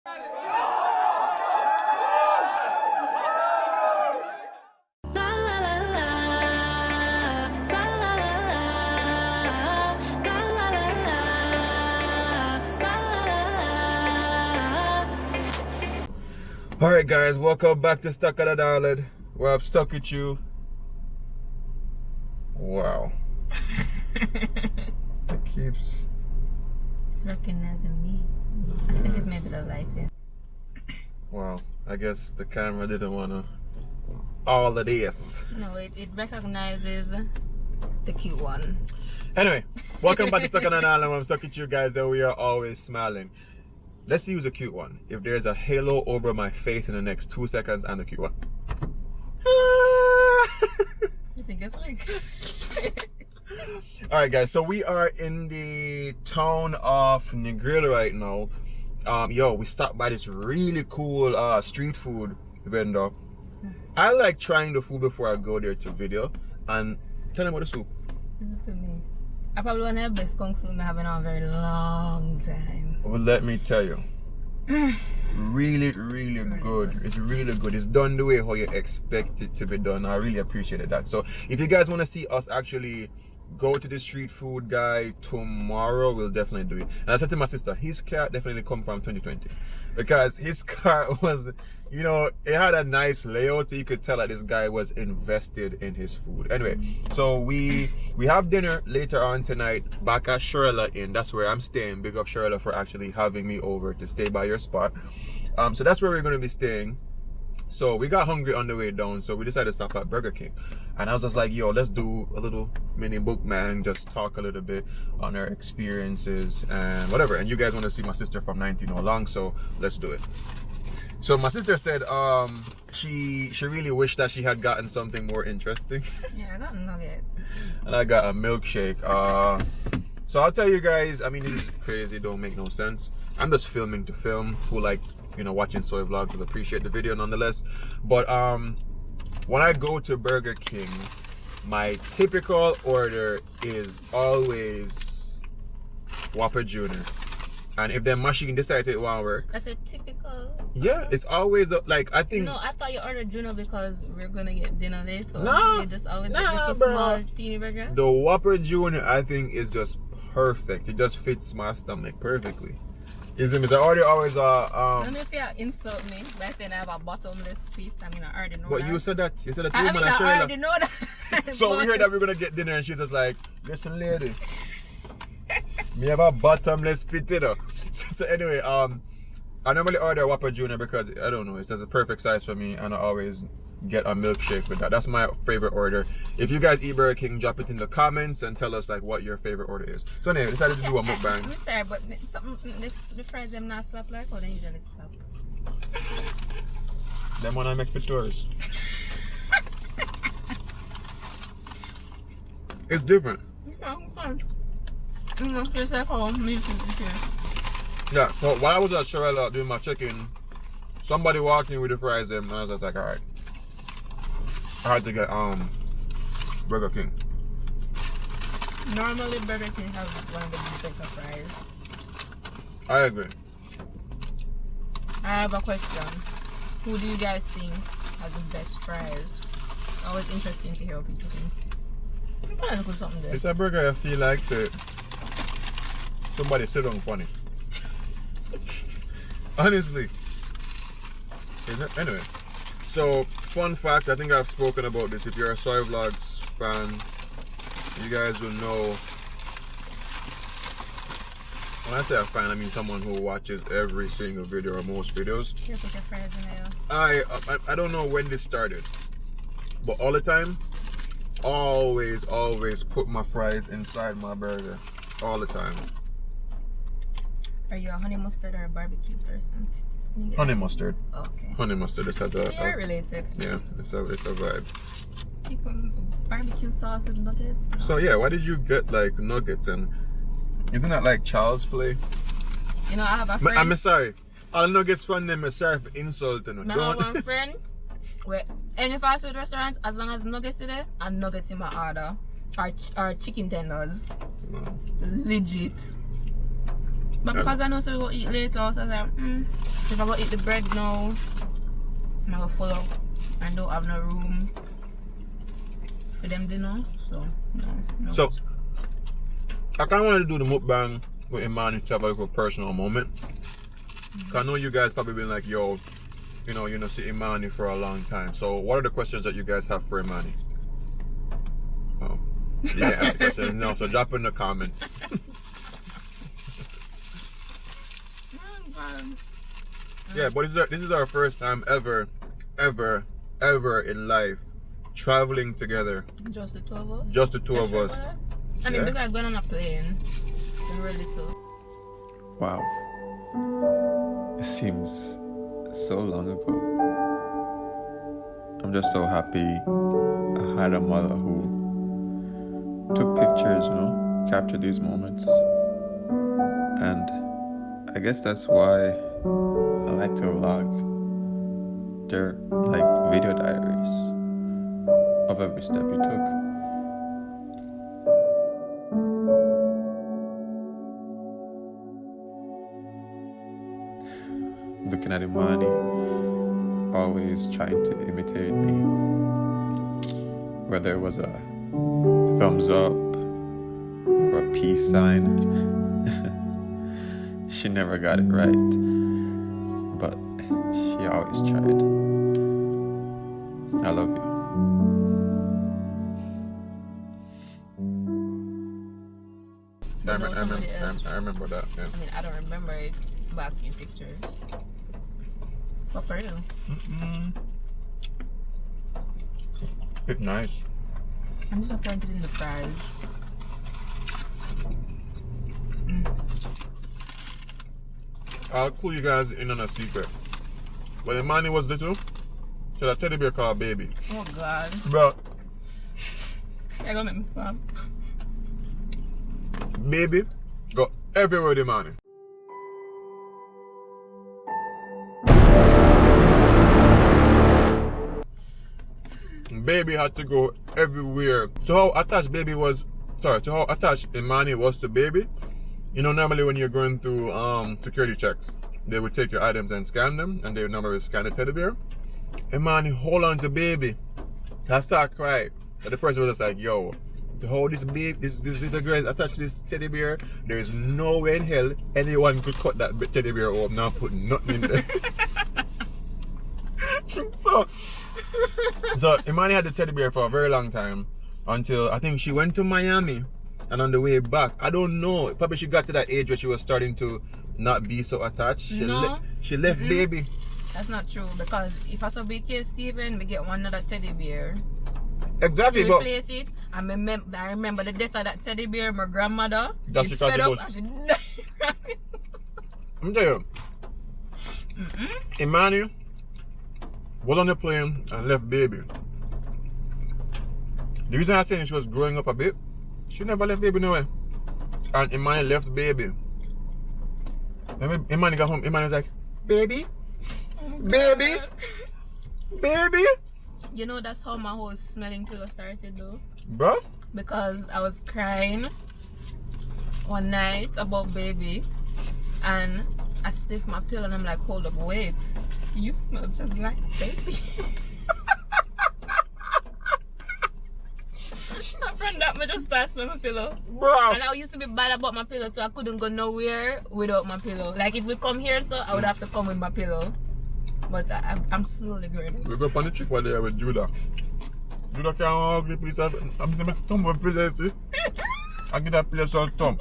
Alright guys, welcome back to Stuck at a Dollar, where I'm stuck with you. Wow. It keeps... It's recognizing me. I think it's maybe the lighting. Wow, I guess the camera didn't want to... all of this. No, it recognizes the cute one. Anyway, welcome back to Stuck at a Dollar, where I'm stuck with you guys and we are always smiling. Let's use a cute one. If there's a halo over my face in the next 2 seconds, I'm the cute one. You think it's like... Alright guys, so we are in the town of Negril right now. Yo, we stopped by this really cool street food vendor. I like trying the food before I go there to video. And tell them about the soup. This is to me. I probably one of the best kung soup I have in a very long time. Well, let me tell you. Really good. It's really good. It's done the way how you expect it to be done. I really appreciated that. So if you guys want to see us actually go to the street food guy tomorrow, we'll definitely do it. And I said to my sister, his car definitely come from 2020, because his car was, you know, it had a nice layout, so you could tell that this guy was invested in his food. Anyway, so we have dinner later on tonight back at Charela Inn. That's where I'm staying. Big up Charela for actually having me over to stay by your spot. So that's where we're going to be staying. So we got hungry on the way down, so we decided to stop at Burger King. And I was just like, yo, let's do a little mini bookman, just talk a little bit on our experiences and whatever. And you guys want to see my sister from 19 all along, so let's do it. So my sister said she really wished that she had gotten something more interesting. Yeah, I got a nugget. And I got a milkshake. So I'll tell you guys, I mean, this is crazy, don't make no sense. I'm just filming to film. Who like, you know, watching soy vlogs will appreciate the video nonetheless. But when I go to Burger King, my typical order is always Whopper Jr. And if the machine decides it won't work, That's a typical... yeah, it's always like, I think... No, I thought you ordered Juno because we're gonna get dinner later. Nah, You just always nah, like this bro. small teeny burger. The Whopper Jr. I think is just perfect. It just fits my stomach perfectly. Is it? I order always I don't know if you insult me by saying I have a bottomless pit. I mean, I already know but that. you said that. You said that. I mean, I already know that. So we heard that we're gonna get dinner, and she's just like, "Listen, lady, me have a bottomless pit, you know." So anyway, I normally order Whopper Jr. because I don't know, it's just a perfect size for me, and I always get a milkshake with that. That's my favorite order. If you guys eat Burger King, drop it in the comments and tell us like what your favorite order is. So anyway, decided to do a mukbang. I'm sorry, but the fries them not slap like how they usually slap. Them when I make for tourists. It's different. Just like how me too. Yeah, so while I was at Charela doing my check-in, somebody walked in with the fries them, and I was just like, alright. I had to get Burger King. Normally Burger King has one of the best fries. I agree. I have a question. Who do you guys think has the best fries? It's always interesting to hear what people think. I'm trying to put something there. It's a burger I feel like say, somebody sit down funny. Honestly. Anyway. So, fun fact, I think I've spoken about this. If you're a Soai Vlogs fan, you guys will know. When I say a fan, I mean someone who watches every single video or most videos. Here, put your fries in there. I don't know when this started, but all the time, always put my fries inside my burger. All the time. Are you a honey mustard or a barbecue person? Honey mustard. Okay. Honey mustard. This has a. You're related. Yeah, it's a vibe. You put barbecue sauce with nuggets. No. So yeah, why did you get like nuggets and? Isn't that like child's play? You know, I have a friend. I'm sorry. All nuggets from them. I'm sorry for insulting. I have one friend where any fast food restaurant, as long as nuggets in there, and nuggets in my order, or chicken tenders. No. Legit. But because I know so we will eat later, so I was like, if I go eat the bread now, I'm gonna full up. I don't have no room for them dinner, so no. So I kinda wanted to do the mukbang with Imani to have a little personal moment. I know you guys probably been like, yo, you know see Imani for a long time. So what are the questions that you guys have for Imani? Oh, you can ask questions now, so drop in the comments. Yeah, but this is our first time ever in life traveling together. Just the two of us? Just the two of us. I mean, besides going on a plane, we were little. Wow. It seems so long ago. I'm just so happy I had a mother who took pictures, captured these moments. And I guess that's why I like to vlog. They're like video diaries of every step you took. Looking at Imani, always trying to imitate me. Whether it was a thumbs up or a peace sign, she never got it right, but she always tried. I love you. I remember that. Yeah. I mean, I don't remember it, but I've seen pictures. But for real. It's nice. I'm disappointed in the fries. I'll clue you guys in on a secret. When Imani was little, she had a teddy bear called Baby. Oh God. Bro, You're gonna make me sad. Baby got everywhere with Imani. Baby had to go everywhere. So how attached Imani was to Baby. Normally when you're going through security checks, they would take your items and scan them, and they would normally scan the teddy bear. Imani hold on to Baby. I start crying. But the person was just like, yo, to hold this baby, this little girl is attached to this teddy bear, there is no way in hell anyone could cut that teddy bear off, not put nothing in there. So Imani had the teddy bear for a very long time, until I think she went to Miami, and on the way back, I don't know, probably she got to that age where she was starting to not be so attached. She left Baby. That's not true, because if I saw BK Steven, we get one another teddy bear. Exactly, to replace it. I remember the death of that teddy bear, my grandmother. That's she because fed it up was. and she died. I'm telling you, Imani was on the plane and left Baby. The reason I'm saying she was growing up a bit, she never left Baby nowhere. And Imani left Baby. And Imani got home, Imani was like, Baby? Baby? Baby? You know, that's how my whole smelling pillow started though. Bro? Because I was crying one night about Baby, and I sniffed my pillow and I'm like, hold up, wait. You smell just like Baby. From that, I just started smelling my pillow. Bro. And I used to be bad about my pillow, so I couldn't go nowhere without my pillow. Like if we come here, so I would have to come with my pillow. But I'm slowly growing. We go up on the trip while they are with Judah. Judah can't ugly piece of I'm gonna thumb on pillow, see? I get that place all thumb.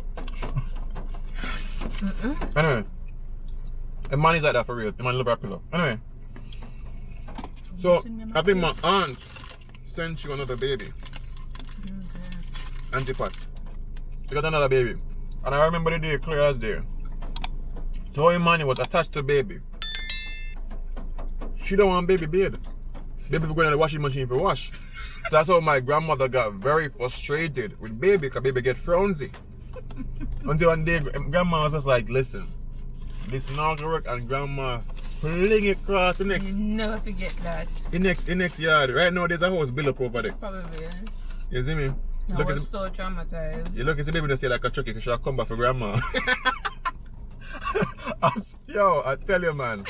Anyway. Imani's like that for real. Imani love her pillow. Anyway. So I think my aunt sent you another baby. Auntie Pat. She got another baby. And I remember the day clear as day. So Imani was attached to Baby. She don't want Baby bathe. Baby for going to the washing machine for wash. So that's how my grandmother got very frustrated with Baby, because Baby get frownsy. Until one day grandma was just like, listen, this now gonna work, and grandma fling it across the next. You never forget that. The next yard. Right now there's a house built up over there. Probably. You see me? I was so traumatized. You look at the Baby and say like a chucky, because she'll come back for grandma. Yo, I tell you, man.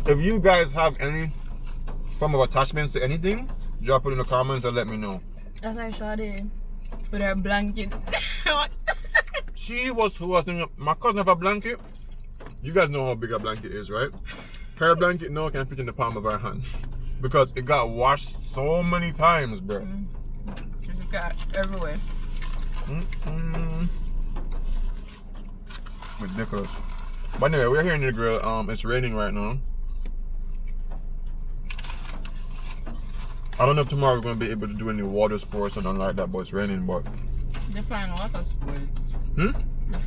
If you guys have any form of attachments to anything, drop it in the comments and let me know. That's why I shot it with her blanket. She was who was thinking, my cousin have a blanket. You guys know how big a blanket is, right? Her blanket now can fit in the palm of her hand because it got washed so many times, bro. Just got everywhere. Ridiculous. But anyway, we're here in Negril. It's raining right now. I don't know if tomorrow we're gonna be able to do any water sports or nothing like that, but it's raining. But the fine water sports. The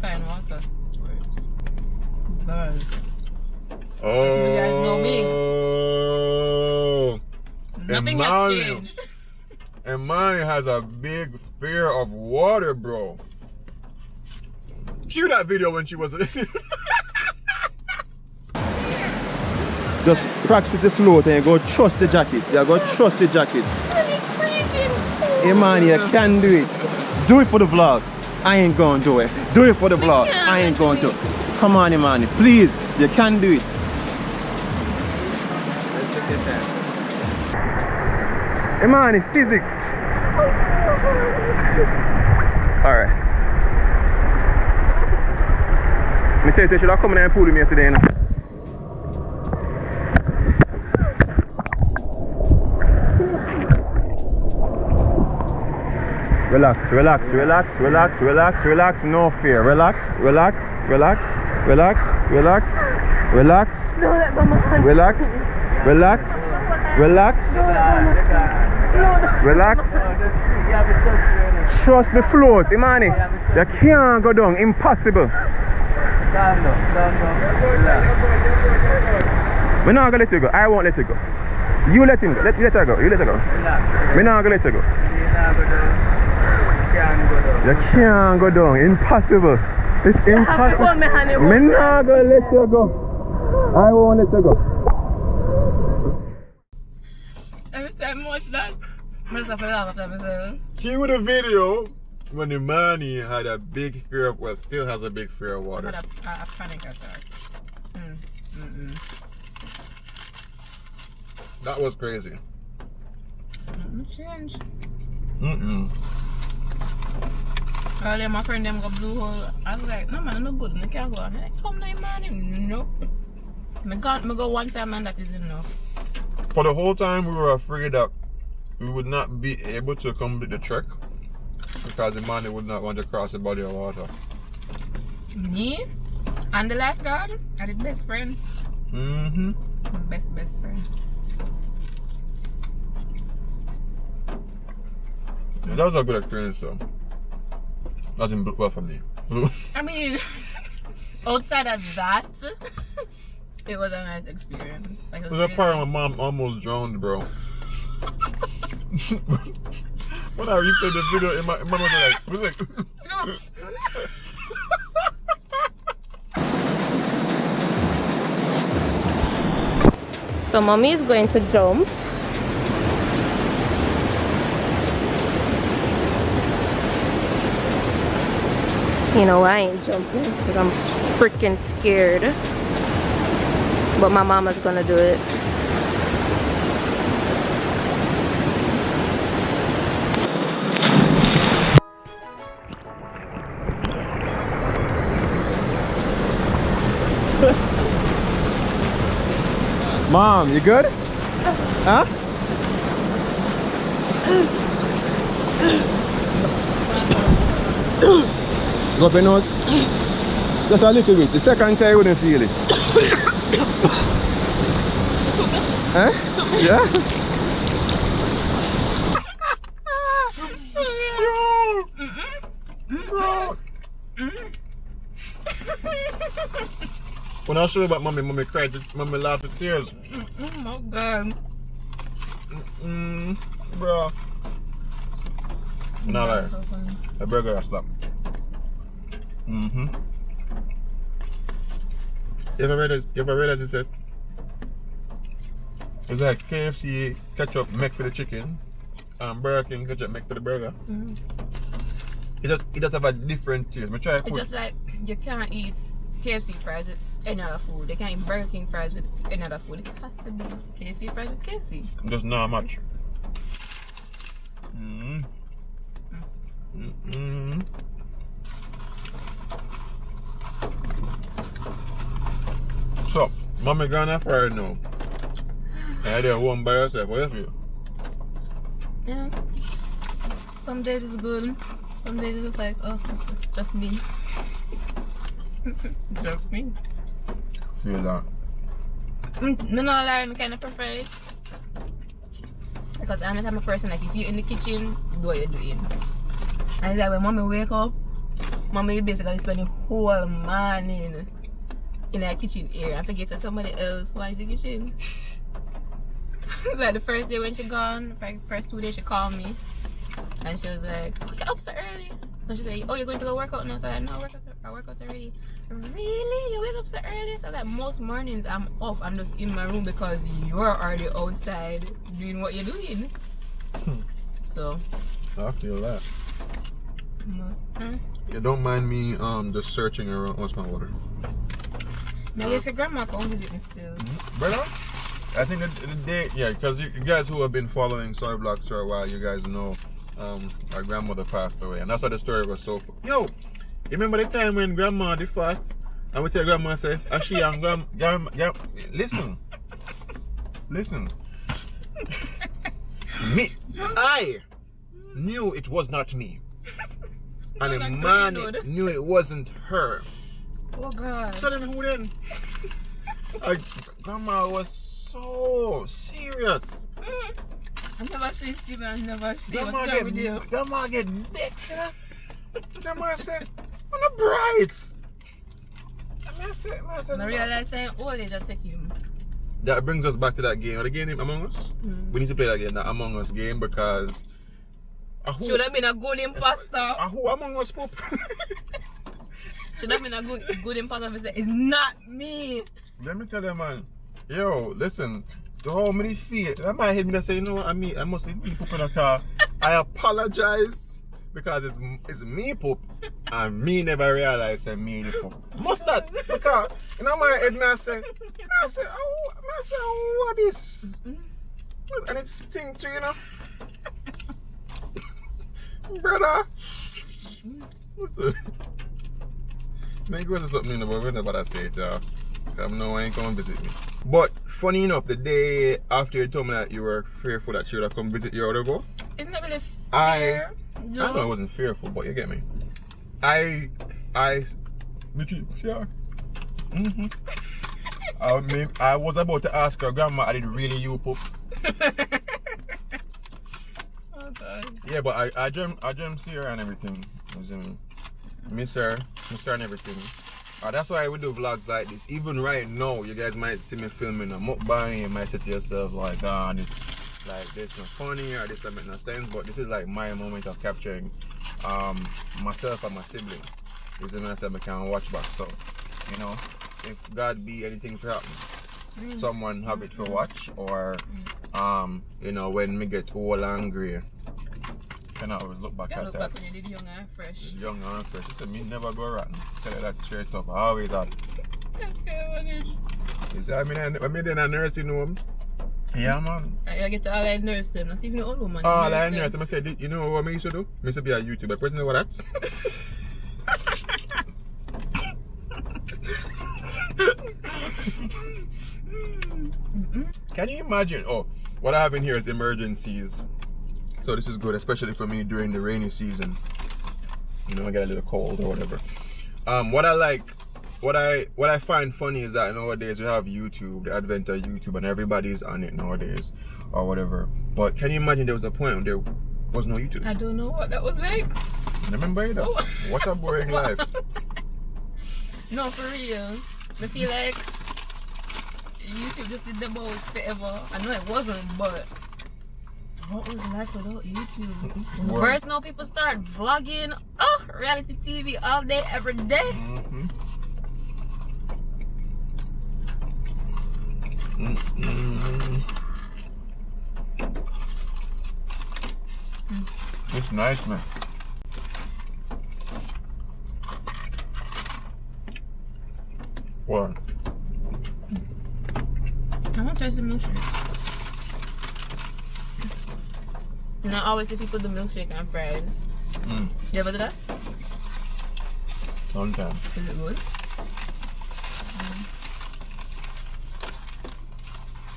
fine water sports. Girls. Oh. You guys know me. Nothing has changed. And mine has a big fear of water, bro. Cue that video when she was. Just practice the float and you go trust the jacket. You go trust the jacket. Hey man, you can do it. Do it for the vlog. I ain't gonna do it. Do it for the vlog. I ain't gonna do it. Come on, Imani, please. You can do it. Imani, physics. Alright. Me tell you, you should have come in and pulled me yesterday. You know? Relax, relax, relax, relax, relax, relax, no fear. Relax, relax, relax, relax, relax, relax, relax, relax, relax, relax. Trust the float, Imani. You can't go down, impossible. We're not gonna let you go. I won't let you go. You let him go. Let her go. You let her go. We're not gonna let you go. You can't go down. Impossible. It's impossible. I'm not gonna let you go. I won't let you go. Every time I watch that, I just have to laugh after myself. Cue the video when Imani had a big fear of, well, still has a big fear of water. I had a panic attack. That was crazy. Change. Earlier, my friend them got blue hole. I was like, no man, I'm not good. I can't go. I'm like, come now, man. No. I go one time and that is enough. For the whole time, we were afraid that we would not be able to complete the trek because Imani would not want to cross the body of water. Me and the lifeguard are the best friend. My best friend. Yeah, that was a good experience, though. That didn't well for me. I mean, outside of that, it was a nice experience. Like, There's a part where my mom almost drowned, bro. When I replayed the video, my mom was like, So mommy is going to jump. You know, I ain't jumping because I'm freaking scared. But my mama's gonna do it. Mom, you good? Huh? Go up your nose. Just a little bit. The second time you wouldn't feel it. Huh? Yeah? When I show you about mommy cried, mommy laughed with tears. Oh god. Bro. Not like So funny. a burger I slap. You ever realize you said it's like KFC ketchup make for the chicken and Burger King ketchup make for the burger. It does have a different taste. Me try to It's put. just like you can't eat KFC fries with any other food. They can't eat Burger King fries with any other food. It has to be KFC fries with KFC. Just not much. So, mommy gonna fry now. And they're home by yourself. What else you? Yeah. Some days it's good. Some days it's like, oh, it's just me. Just me. Feel that. Me not lie, I kind of prefer it. Because I'm the type of person, like, if you're in the kitchen, do what you're doing. And it's like when mommy wake up, mommy basically spend the whole morning in the kitchen area. I forget that somebody else why is the kitchen. It's like the first day when she gone, like first 2 days she called me. And she was like, you're up so early. And she said, oh, you're going to go work out now? So I said, no, I work out already. Really? You wake up so early? So that most mornings I'm off. I'm just in my room because you're already outside doing what you're doing. So. I feel that. You don't mind me just searching around. What's my water? Maybe if your grandma come visit me still. Brother? I think the day, yeah, because you guys who have been following Soai Vlogs for a while, you guys know our grandmother passed away, and that's why the story was so. Yo, you remember the time when grandma did fat, and we tell grandma say, she and grandma, listen, me, I knew it was not me, and the man knew it wasn't her. Oh God. So then who then? Grandma was so serious. I've never seen Steven, I've never seen Grandma what's wrong with you. Grandma get vexed, you know? Grandma said, I'm not bright. I said, I realize saying old age I take him. That brings us back to that game. Are the game named Among Us? We need to play that game, that Among Us game, because should have been a good imposter. Who Among Us poop? Should have been a good imposter if it's not me. Let me tell you, man. Yo, listen. To how many feet? That might hit me and say, you know what, I must be poop in a car. I apologize because it's me poop and me never realize it's me poop. Must that? Because in my head, I say, oh, what is? And it stinks too, you know? Brother. What's it? Maybe it was something, but we never say it, y'all. I know I ain't come visit me. But funny enough, the day after you told me that you were fearful that she would have come visit you, or go. It's not really fair. I know I wasn't fearful, but you get me. See her? I was about to ask her, Grandma, I did really you poop? Oh God. Yeah, but I dreamt see her and everything. Miss her and everything. That's why we do vlogs like this. Even right now, you guys might see me filming a mukbang. You might say to yourself like, this like this not funny or this doesn't make no sense. But this is like my moment of capturing myself and my siblings. This is when I said I can watch back. So, you know, if God be anything to happen, someone have it to watch, or you know, when me get all angry, can I always look back at that. Back when you did young and fresh. Young and fresh. She said me never go rotten. Tell her that straight up. I always have. You see, I mean in a nursing home. Yeah, man. I get to all I nurse them, not even the old woman. All I nurse them. I said, you know what I used to do? I used to be a YouTuber. Person know what that? Can you imagine? Oh, what I have in here is emergencies. So this is good, especially for me during the rainy season. You know, I get a little cold or whatever. What I find funny is that nowadays we have YouTube, the advent of YouTube, and everybody's on it nowadays, or whatever. But can you imagine there was a point when there was no YouTube? I don't know what that was like. Remember it? Oh. What a boring life. No, for real. I feel like YouTube just did the most forever. I know it wasn't, but what was life without YouTube? Whereas now people start vlogging, reality TV all day, every day. It's nice, man. What? I want to try some milkshake. You know, I always see people do milkshake and fries. You ever do that? Long time. Is it good?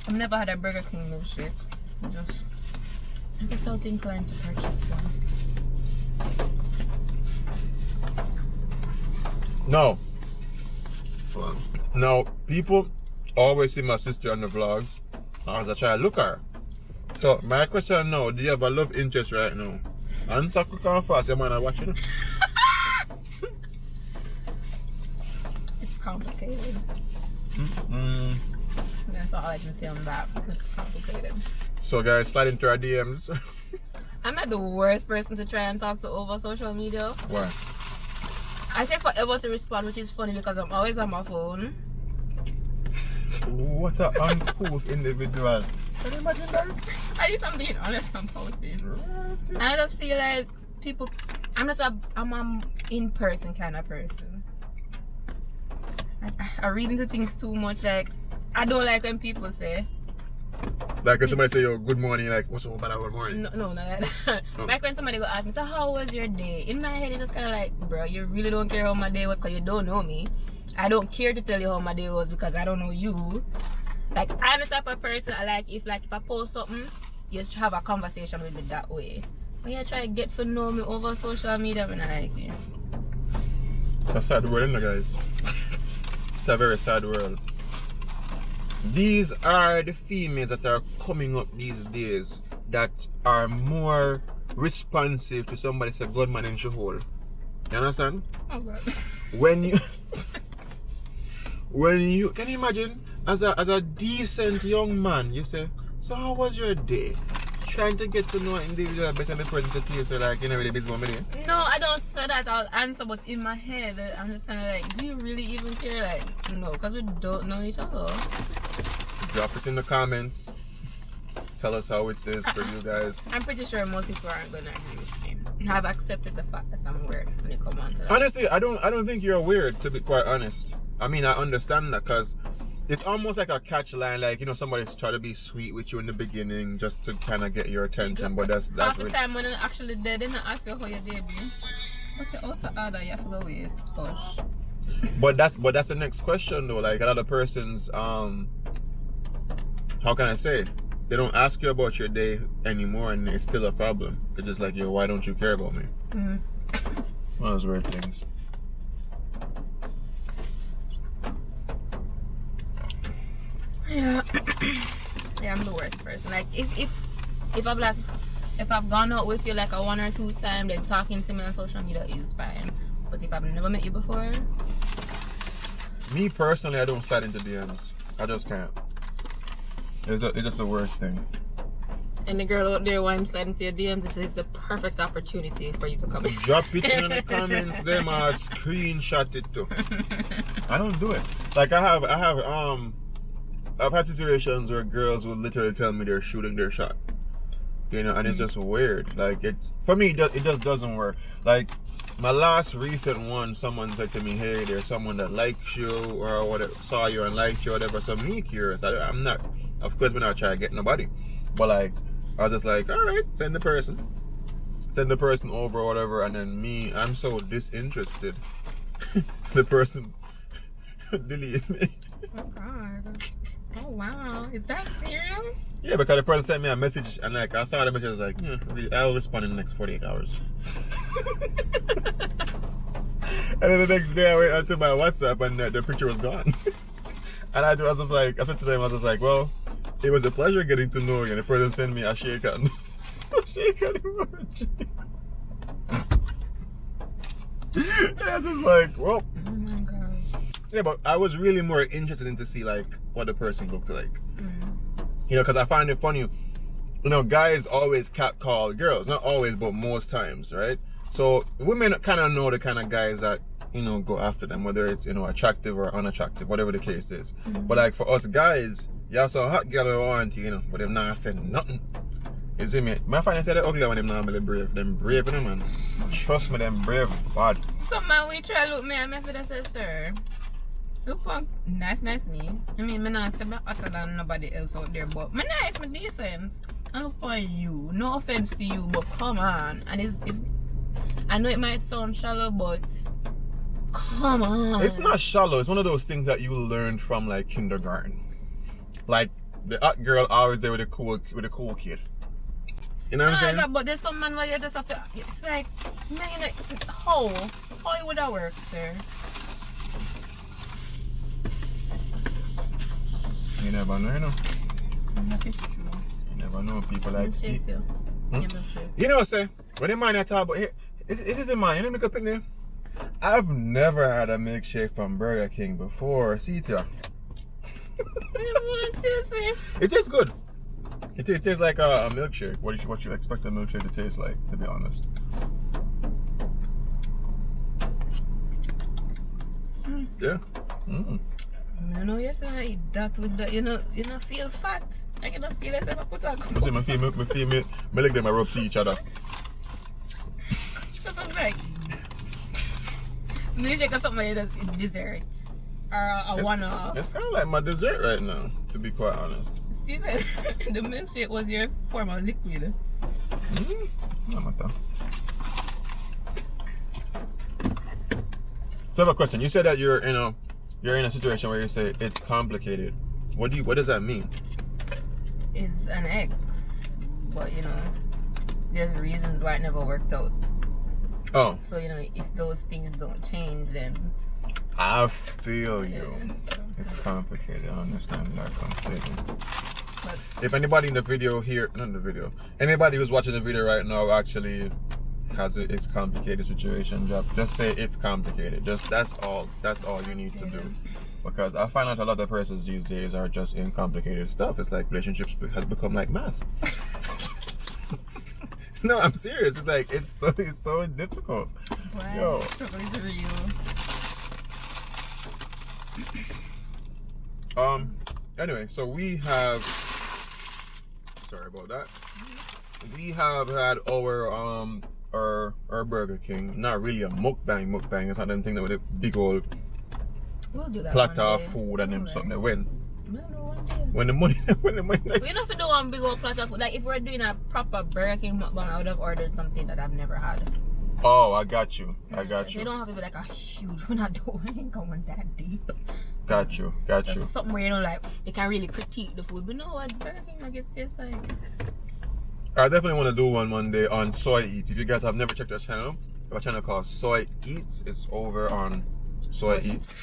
I've never had a Burger King milkshake. I never felt inclined to purchase one. No. No, people always see my sister on the vlogs. As I try to look at her. So my question now, do you have a love interest right now? Answer quick and fast, your man are watching. It's complicated. That's all I can say on that. It's complicated. So guys, slide into our DMs. I'm not the worst person to try and talk to over social media. Why? I take forever to respond, which is funny because I'm always on my phone. What an uncouth individual. Can you imagine that? At least I'm being honest, I'm posting. And I just feel like people, I'm an in-person kind of person. I read into things too much. Like, I don't like when people say, like when somebody say, yo, good morning, like, what's up about good morning? No, not like that. Like when somebody go ask me, so how was your day? In my head, it's just kind of like, bro, you really don't care how my day was because you don't know me. I don't care to tell you how my day was because I don't know you. Like, I'm the type of person I like, if I post something, you just have a conversation with me that way. When you try to get to know me over social media, I'm not like you. It's a sad world, isn't it, guys? It's a very sad world. These are the females that are coming up these days that are more responsive to somebody say good man in your hole. You understand? Oh God. When you can you imagine as a decent young man, you say, so how was your day? Trying to get to know an individual better than the person to you, so like, you know, really busy with me. No, I don't say that. I'll answer, but in my head, I'm just kind of like, do you really even care? Like, no, because we don't know each other. Drop it in the comments. Tell us how it is for you guys. I'm pretty sure most people aren't gonna agree with me. I've accepted the fact that I'm weird when it comes on to that. Honestly, I don't think you're weird, to be quite honest. I mean, I understand that because it's almost like a catch line, like, you know, somebody's trying to be sweet with you in the beginning just to kind of get your attention, but that's half the really... time when I'm actually dead, they don't ask you how your day be. What's your auto order? You have to go wait. Gosh. But that's the next question though. Like a lot of persons, how can I say? They don't ask you about your day anymore, and it's still a problem. They're just like, yo, why don't you care about me? One of those weird things. Yeah. Yeah, I'm the worst person. Like if I've gone out with you like a 1 or 2 times, then talking to me on social media is fine. But if I've never met you before, me personally, I don't slide into DMs. I just can't. It's just the worst thing. and the girl out there while I'm sliding to your DMs, this is the perfect opportunity for you to come in. Drop it in the comments, them or screenshot it too. I don't do it. Like I've had situations where girls will literally tell me they're shooting their shot. You know, and it's just weird. Like for me, it just doesn't work. Like my last recent one, someone said to me, "Hey, there's someone that likes you or whatever, saw you and liked you, or whatever." So me curious. I'm not. Of course, we're not trying to get nobody, but like I was just like, all right, send the person over or whatever, and then me, I'm so disinterested. The person delete me. Oh God. Oh wow. Is that serious? Yeah, because the person sent me a message, and like I saw the message, I was like, yeah, I'll respond in the next 48 hours. And then the next day I went onto my WhatsApp and the picture was gone. And I was just like, I said to them, I was just like, well, it was a pleasure getting to know you. And the person sent me a shake hand. A shake hand emoji. And I was just like, well. Oh my God. Yeah, but I was really more interested in to see like what the person looked like. You know, because I find it funny, you know, guys always catcall girls. Not always, but most times, right? So women kind of know the kind of guys that, you know, go after them, whether it's, you know, attractive or unattractive, whatever the case is. But like for us guys, you have some hot girl who want you know, but them not saying nothing. You see me? My friend said they're ugly when them not really brave. Them brave, you know, man. Trust me, them brave bad. Some man we try look me and me for that say, sir, Look for nice me. I mean, I'm not saying better than nobody else out there, but I'm nice, I'm decent. I look for you. No offense to you, but come on. And it's I know it might sound shallow, but come on. It's not shallow. It's one of those things that you learned from like kindergarten. Like the hot girl always there with a cool kid. You know what I'm saying? Yeah, but there's some man where you just have to. It's like, man, you know, how would that work, sir? You never know, you know. That is true. You never know. People like Steve. Sure. You know, say when they mind I talk about it is in mind. You know, make a pick there. I've never had a milkshake from Burger King before. See it here. It tastes good. It tastes like a milkshake. What you expect a milkshake to taste like, to be honest. Yeah. I know yes, I eat that with that. You know feel fat. I cannot feel as if I put that. My leg them rub to each other. This was like milkshake or something that's dessert. Or a one-off. It's kind of like my dessert right now, to be quite honest. Steven, the milkshake was your form of liquid. No matter. So I have a question. You said that you're in a situation where you say it's complicated. What does that mean? It's an ex, but there's reasons why it never worked out. Oh. So if those things don't change, then I feel you. Yeah, so. It's complicated. I understand that completely. But if anybody in the video here, not in the video, anybody who's watching the video right now actually has it's complicated situation, just say it's complicated. That's all you need to do. Because I find out a lot of persons these days are just in complicated stuff. It's like relationships has become like math. No, I'm serious. It's like it's so difficult. Wow, Yo. struggle is real. Anyway, so we have, sorry about that. We have had our Burger King, not really a mukbang. It's not them thing that with a big old We'll do that platter one of day. food and them something. When? We'll do one day. When the money We don't have to do one big old platter of food. Like if we're doing a proper Burger King mukbang, I would have ordered something that I've never had. Oh, I got you. They don't have to be like a huge. We're not doing going that deep. Got you. There's something where like you can really critique the food, but no, what Burger King nuggets taste like. I definitely want to do one day on Soai Eats. If you guys have never checked our channel, we have a channel called Soai Eats. It's over on Soai Eats.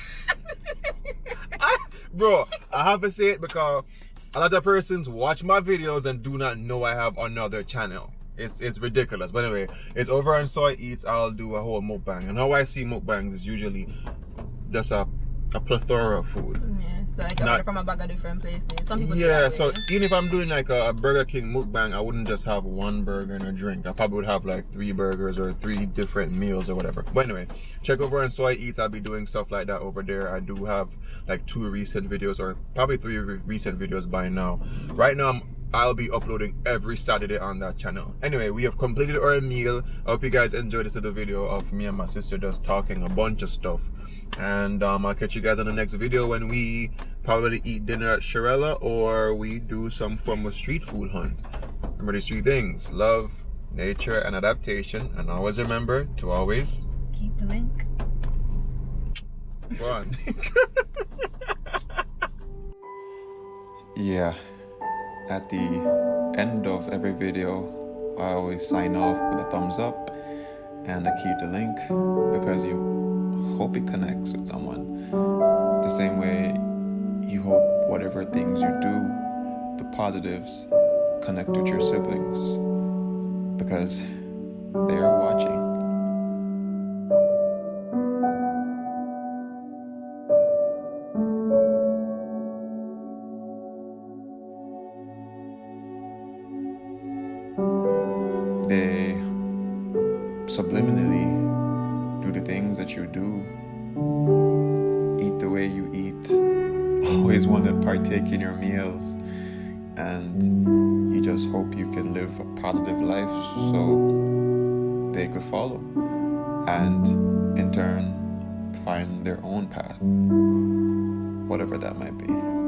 Bro, I have to say it because a lot of persons watch my videos and do not know I have another channel. It's ridiculous. But anyway, it's over on Soai Eats. I'll do a whole mukbang. And how I see mukbangs is usually just a plethora of food. Yeah, so like I order from a bag of different places. Some people do yeah, that so way. even if I'm doing like a Burger King mukbang, I wouldn't just have one burger and a drink. I probably would have like 3 burgers or 3 different meals or whatever. But anyway, check over on Soai Eats. I'll be doing stuff like that over there. I do have like 2 recent videos or probably 3 recent videos by now. Right now, I'll be uploading every Saturday on that channel. Anyway, we have completed our meal. I hope you guys enjoyed this little video of me and my sister just talking a bunch of stuff. And I'll catch you guys on the next video when we probably eat dinner at Charela or we do some form of street food hunt. Remember these 3 things: love, nature, and adaptation. And always remember to always keep the link. Go on. Yeah, at the end of every video, I always sign off with a thumbs up and I keep the link because you hope it connects with someone. The same way you hope whatever things you do, the positives, connect with your siblings because they are watching. They subliminally do the things that you do, eat the way you eat, always want to partake in your meals, and you just hope you can live a positive life so they could follow and in turn find their own path. whatever that might be.